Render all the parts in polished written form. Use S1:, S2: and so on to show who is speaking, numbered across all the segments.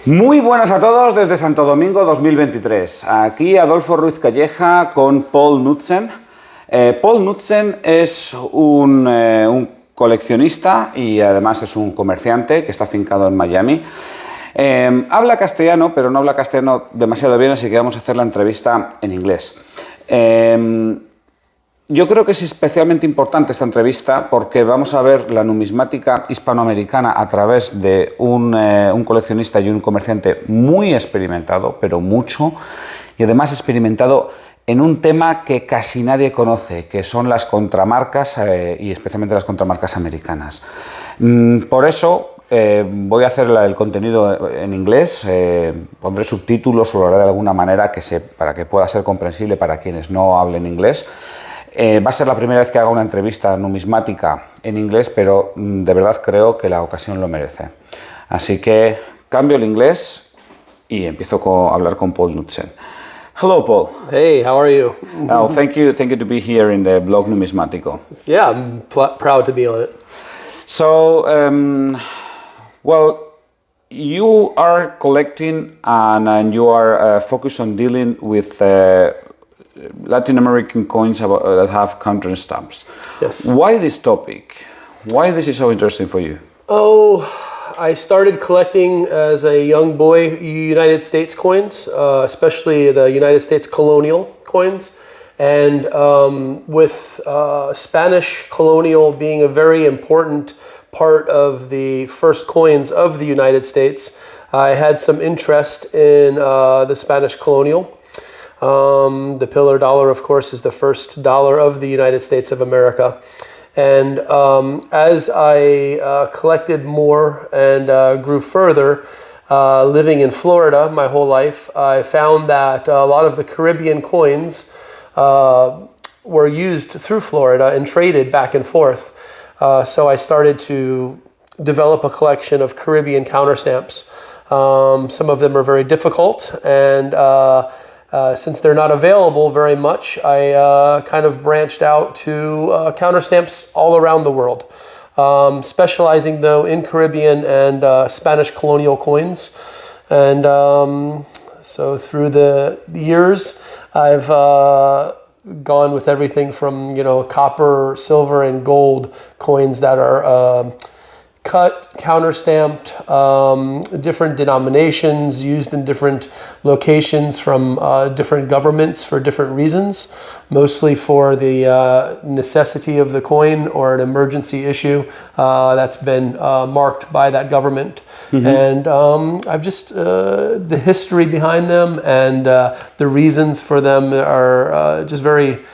S1: Muy buenas a todos desde Santo Domingo 2023. Aquí Adolfo Ruiz Calleja con Paul Knudsen. Paul Knudsen es un coleccionista y además es un comerciante que está afincado en Miami. Habla castellano, pero no habla castellano demasiado bien, así que vamos a hacer la entrevista en inglés. Yo creo que es especialmente importante esta entrevista porque vamos a ver la numismática hispanoamericana a través de un coleccionista y un comerciante muy experimentado, pero mucho, y además experimentado en un tema que casi nadie conoce, que son las contramarcas y especialmente las contramarcas americanas. Por eso voy a hacer el contenido en inglés, pondré subtítulos o lo haré de alguna manera para que pueda ser comprensible para quienes no hablen inglés. Va a ser la primera vez que haga una entrevista numismática en inglés, pero de verdad creo que la ocasión lo merece. Así que cambio el inglés y empiezo a hablar con Paul Knudsen. Hello, Paul.
S2: Hey, how are you?
S1: Oh, thank you to be here in the blog Numismático.
S2: Yeah, I'm proud to be on it.
S1: So, well, you are collecting and you are focused on dealing with Latin American coins that have counter stamps.
S2: Yes.
S1: Why this topic? Why this is so interesting for you?
S2: Oh, I started collecting as a young boy United States coins, especially the United States colonial coins. And with Spanish colonial being a very important part of the first coins of the United States, I had some interest in the Spanish colonial. The pillar dollar, of course, is the first dollar of the United States of America. And as I collected more and grew further, living in Florida my whole life, I found that a lot of the Caribbean coins were used through Florida and traded back and forth. So I started to develop a collection of Caribbean counterstamps. Some of them are very difficult, and since they're not available very much, I kind of branched out to counterstamps all around the world, specializing though in Caribbean and Spanish colonial coins. And so through the years, I've gone with everything from, copper, silver, and gold coins that are cut, counterstamped, different denominations used in different locations from different governments for different reasons, mostly for the necessity of the coin or an emergency issue that's been marked by that government. Mm-hmm. And I've just, the history behind them and the reasons for them are just very,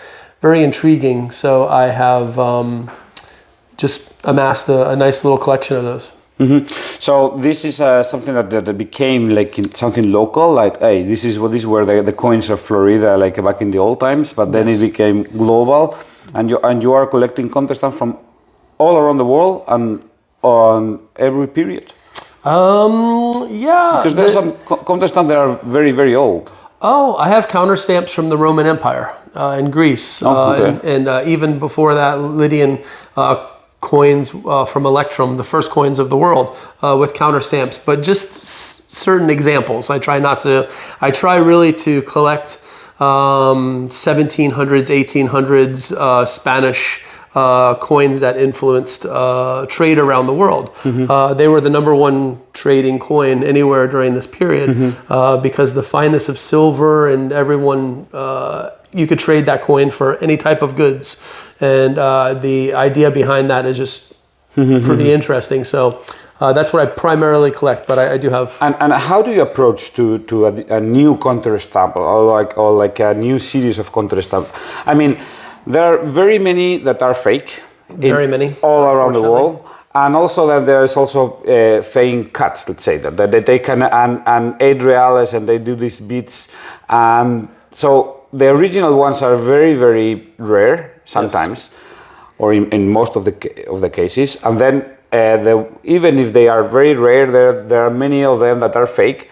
S2: very intriguing. So I have just amassed a nice little collection of those.
S1: Mm-hmm. So this is something that became like something local, like, hey, these were the coins of Florida, like back in the old times, but then It became global, and you are collecting counterstamps from all around the world and on every period.
S2: Yeah.
S1: Because there's some counterstamps that are very, very old.
S2: Oh, I have counterstamps from the Roman Empire in Greece, and even before that, Lydian coins from Electrum, the first coins of the world, with counterstamps. But just certain examples. I try really to collect 1700s, 1800s Spanish coins that influenced trade around the world. Mm-hmm. They were the number one trading coin anywhere during this period, mm-hmm. Because the fineness of silver and everyone, you could trade that coin for any type of goods. And the idea behind that is just pretty interesting. So that's what I primarily collect, but I do have.
S1: And how do you approach to a new counterstamp or like a new series of counterstamps? I mean, there are very many that are fake.
S2: Very many.
S1: All around the world. And also that there is also fake cuts, let's say, that they take an 8 reales and they do these beats. And so the original ones are very, very rare sometimes, or in most of the cases. And then even if they are very rare, there are many of them that are fake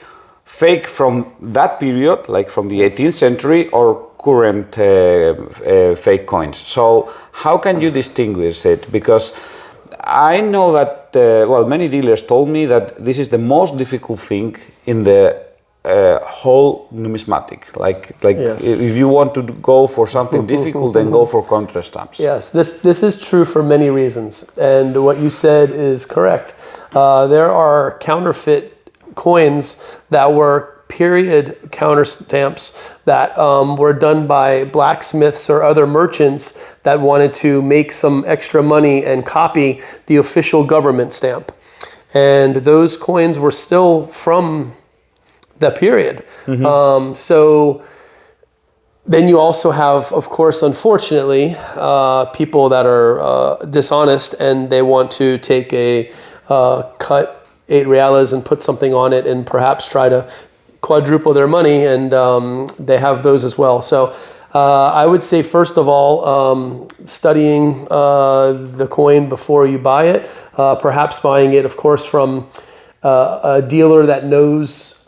S1: from that period, like from the 18th century, or current fake coins. So how can you distinguish it? Because I know that many dealers told me that this is the most difficult thing in the whole numismatic. Like
S2: Yes.
S1: if you want to go for something difficult, then go for counter stamps.
S2: Yes, this is true for many reasons, and what you said is correct. There are counterfeit coins that were period counter stamps that were done by blacksmiths or other merchants that wanted to make some extra money and copy the official government stamp. And those coins were still from the period. So then you also have, of course, unfortunately, people that are dishonest and they want to take a cut 8 reales and put something on it and perhaps try to quadruple their money, and they have those as well. So I would say, first of all, studying the coin before you buy it, perhaps buying it, of course, from a dealer that knows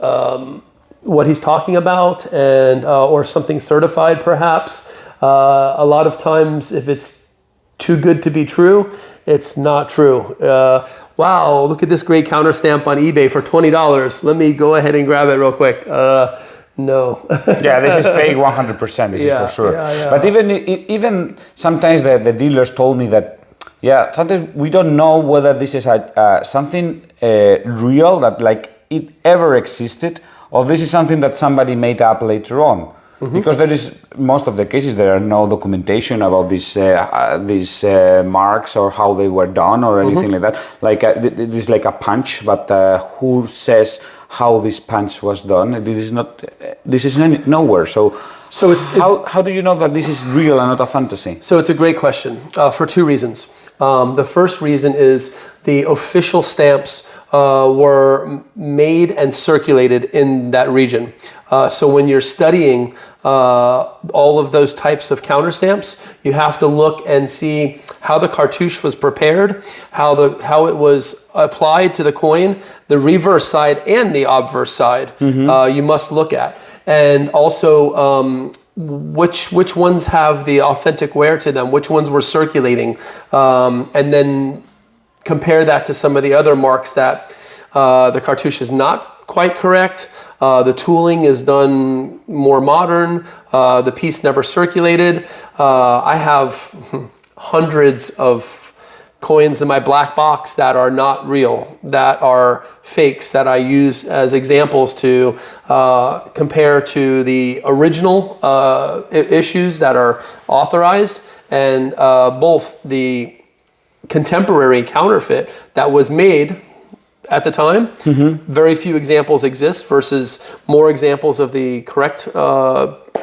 S2: what he's talking about, and or something certified, perhaps. A lot of times, if it's too good to be true, it's not true. Wow, look at this great counter stamp on eBay for $20. Let me go ahead and grab it real quick. No.
S1: Yeah, this is fake 100%, this is for sure.
S2: Yeah.
S1: But even sometimes the dealers told me that, sometimes we don't know whether this is something real, that like it ever existed, or this is something that somebody made up later on. Because there is, most of the cases, there are no documentation about these marks or how they were done or anything like that. Like this is like a punch, but who says how this punch was done? This is nowhere. So how do you know that this is real and not a fantasy?
S2: So it's a great question for 2 reasons. The first reason is the official stamps were made and circulated in that region. So when you're studying all of those types of counter stamps, you have to look and see how the cartouche was prepared, how it was applied to the coin, the reverse side and the obverse side. You must look at, and also which ones have the authentic wear to them, which ones were circulating, and then compare that to some of the other marks that the cartouche is not quite correct. The tooling is done more modern. The piece never circulated. I have hundreds of coins in my black box that are not real, that are fakes, that I use as examples to compare to the original issues that are authorized, and both the contemporary counterfeit that was made at the time. Very few examples exist versus more examples of the correct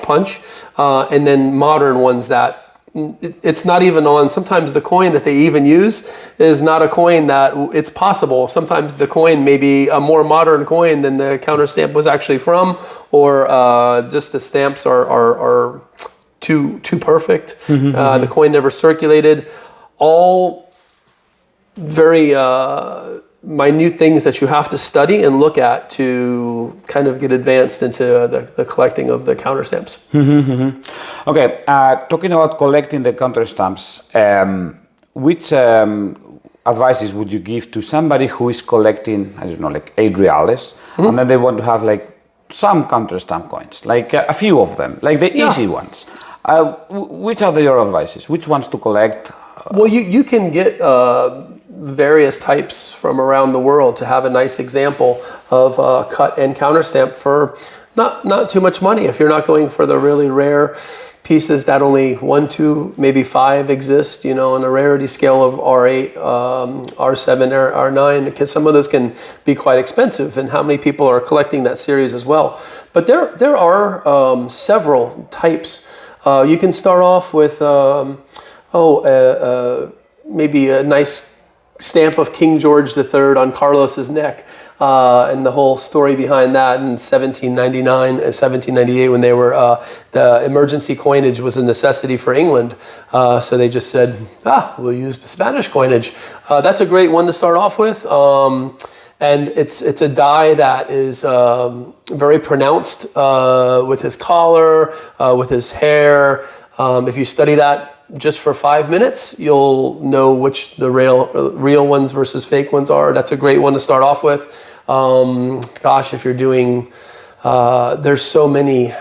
S2: punch, and then modern ones that it's not even on. Sometimes the coin that they even use is not a coin that it's possible. Sometimes the coin may be a more modern coin than the counter stamp was actually from, or just the stamps are too perfect. The coin never circulated. All very minute things that you have to study and look at to kind of get advanced into the collecting of the counter stamps.
S1: Okay, talking about collecting the counter stamps, which advices would you give to somebody who is collecting, I don't know, like 8 reales, and then they want to have like some counter stamp coins, like a few of them, like the easy ones? Which are your advices? Which ones to collect?
S2: Well, you can get various types from around the world to have a nice example of cut and counter stamp for not too much money. If you're not going for the really rare pieces that only 1, 2, maybe 5 exist, you know, on a rarity scale of R8, R7, R9, because some of those can be quite expensive, and how many people are collecting that series as well. But there are several types. You can start off with maybe a nice stamp of King George III on Carlos's neck, and the whole story behind that in 1799 and 1798, when they were the emergency coinage was a necessity for England, so they just said, we'll use the Spanish coinage. That's a great one to start off with, and it's a die that is very pronounced with his collar, with his hair. If you study that just for 5 minutes, you'll know which the real ones versus fake ones are. That's a great one to start off with. Gosh, if you're doing, there's so many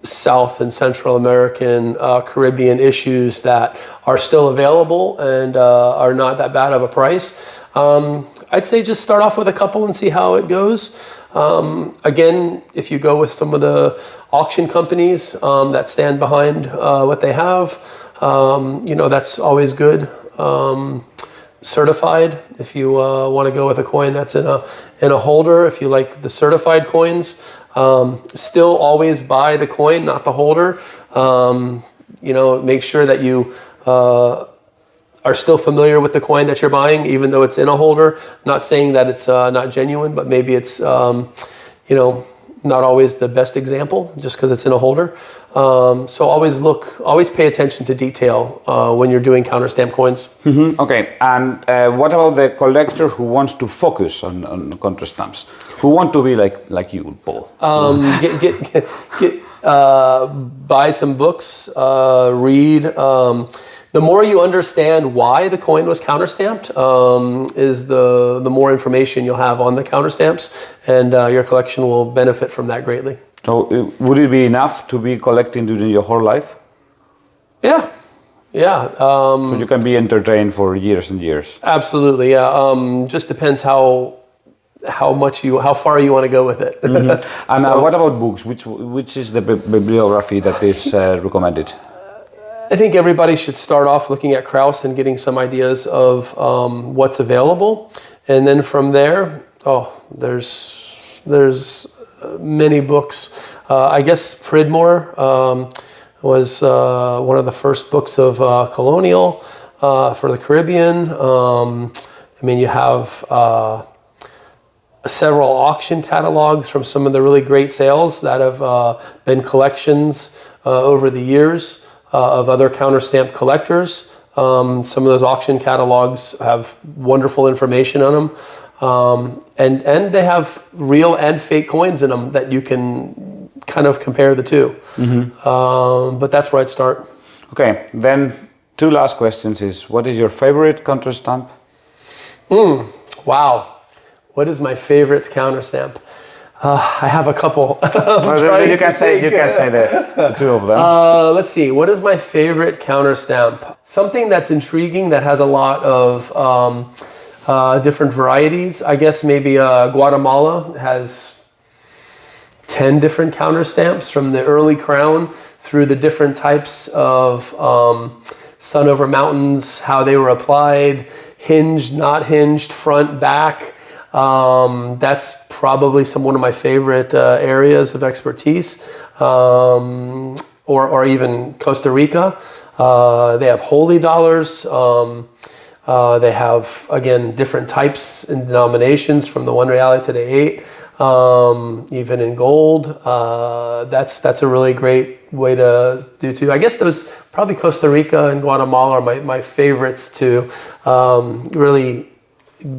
S2: South and Central American, Caribbean issues that are still available and are not that bad of a price. I'd say just start off with a couple and see how it goes. Again, if you go with some of the auction companies that stand behind what they have, that's always good. Certified, if you want to go with a coin that's in a holder, if you like the certified coins, still always buy the coin, not the holder. Make sure that you are still familiar with the coin that you're buying, even though it's in a holder. Not saying that it's not genuine, but maybe it's not always the best example just because it's in a holder. So always pay attention to detail when you're doing counter stamp coins.
S1: Mm-hmm. Okay, and what about the collector who wants to focus on counter stamps? Who want to be like you, Paul?
S2: Buy some books, read. The more you understand why the coin was counterstamped, is the more information you'll have on the counterstamps, and your collection will benefit from that greatly.
S1: So would it be enough to be collecting during your whole life?
S2: Yeah.
S1: So you can be entertained for years and years.
S2: Absolutely, yeah. Just depends how far you want to go with it.
S1: Mm-hmm. And what about books? Which is the bibliography that is recommended?
S2: I think everybody should start off looking at Krauss and getting some ideas of what's available, and then from there, there's many books. I guess Pridmore was one of the first books of colonial for the Caribbean. You have several auction catalogs from some of the really great sales that have been collections over the years. Of other counter-stamp collectors. Some of those auction catalogs have wonderful information on them. And they have real and fake coins in them that you can kind of compare the two. Mm-hmm. But that's where I'd start. Okay,
S1: then 2 last questions is, what is your favorite counter stamp?
S2: Wow. What is my favorite counter stamp? I have a couple.
S1: You can say the 2 of them.
S2: Let's see. What is my favorite counter stamp? Something that's intriguing that has a lot of different varieties. I guess maybe Guatemala has 10 different counter stamps from the early crown through the different types of sun over mountains, how they were applied, hinged, not hinged, front, back. That's probably one of my favorite areas of expertise, or even Costa Rica. They have holy dollars. They have, again, different types and denominations from the 1 real to the 8, even in gold. That's a really great way to do too. I guess probably Costa Rica and Guatemala are my favorites to really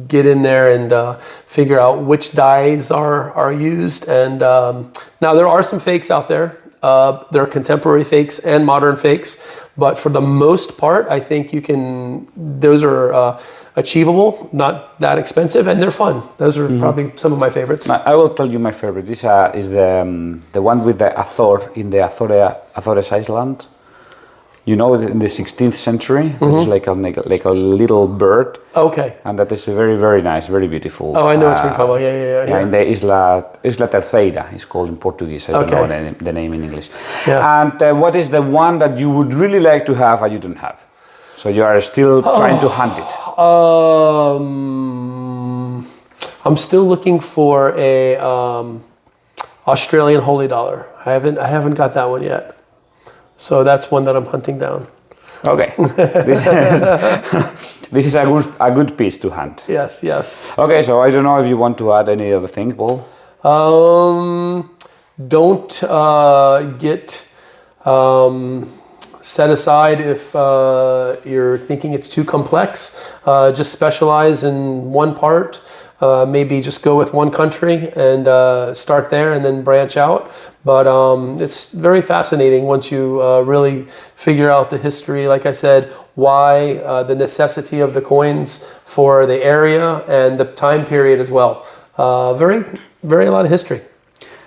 S2: get in there and figure out which dyes are used. And now there are some fakes out there. There are contemporary fakes and modern fakes, but for the most part, I think those are achievable, not that expensive, and they're fun. Those are probably some of my favorites.
S1: I will tell you my favorite. This is the one with the Azor in the Azores Island. In the 16th century, it's like a little bird.
S2: Okay.
S1: And that is very, very nice, very beautiful.
S2: Oh, I know what you're talking about. Yeah.
S1: In the Isla Terceira, it's called in Portuguese. I don't know the name in English. Yeah. And what is the one that you would really like to have and you don't have? So you are still trying to hunt it.
S2: I'm still looking for a Australian holy dollar. I haven't got that one yet. So that's one that I'm hunting down.
S1: Okay, this is a good piece to hunt.
S2: Yes.
S1: Okay, so I don't know if you want to add any other thing, Paul.
S2: Don't get set aside if you're thinking it's too complex. Just specialize in one part. maybe just go with one country and start there and then branch out. But it's very fascinating once you really figure out the history, like I said, why, the necessity of the coins for the area and the time period as well. Very a lot of history.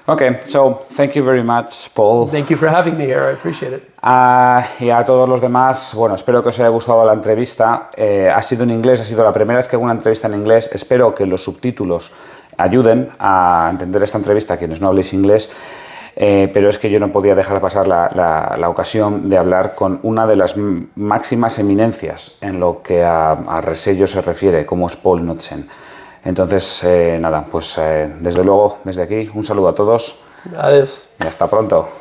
S1: Okay, so thank you very much, Paul.
S2: Thank you for having me here. I appreciate it.
S1: Y a todos los demás, bueno, espero que os haya gustado la entrevista. Ha sido en inglés, ha sido la primera vez que hago una entrevista en inglés. Espero que los subtítulos ayuden a entender esta entrevista a quienes no habléis inglés. Pero es que yo no podía dejar pasar la ocasión de hablar con una de las máximas eminencias en lo que a resello se refiere, como es Paul Knudsen. Entonces, nada, pues desde luego, desde aquí, un saludo a todos.
S2: Adiós.
S1: Y hasta pronto.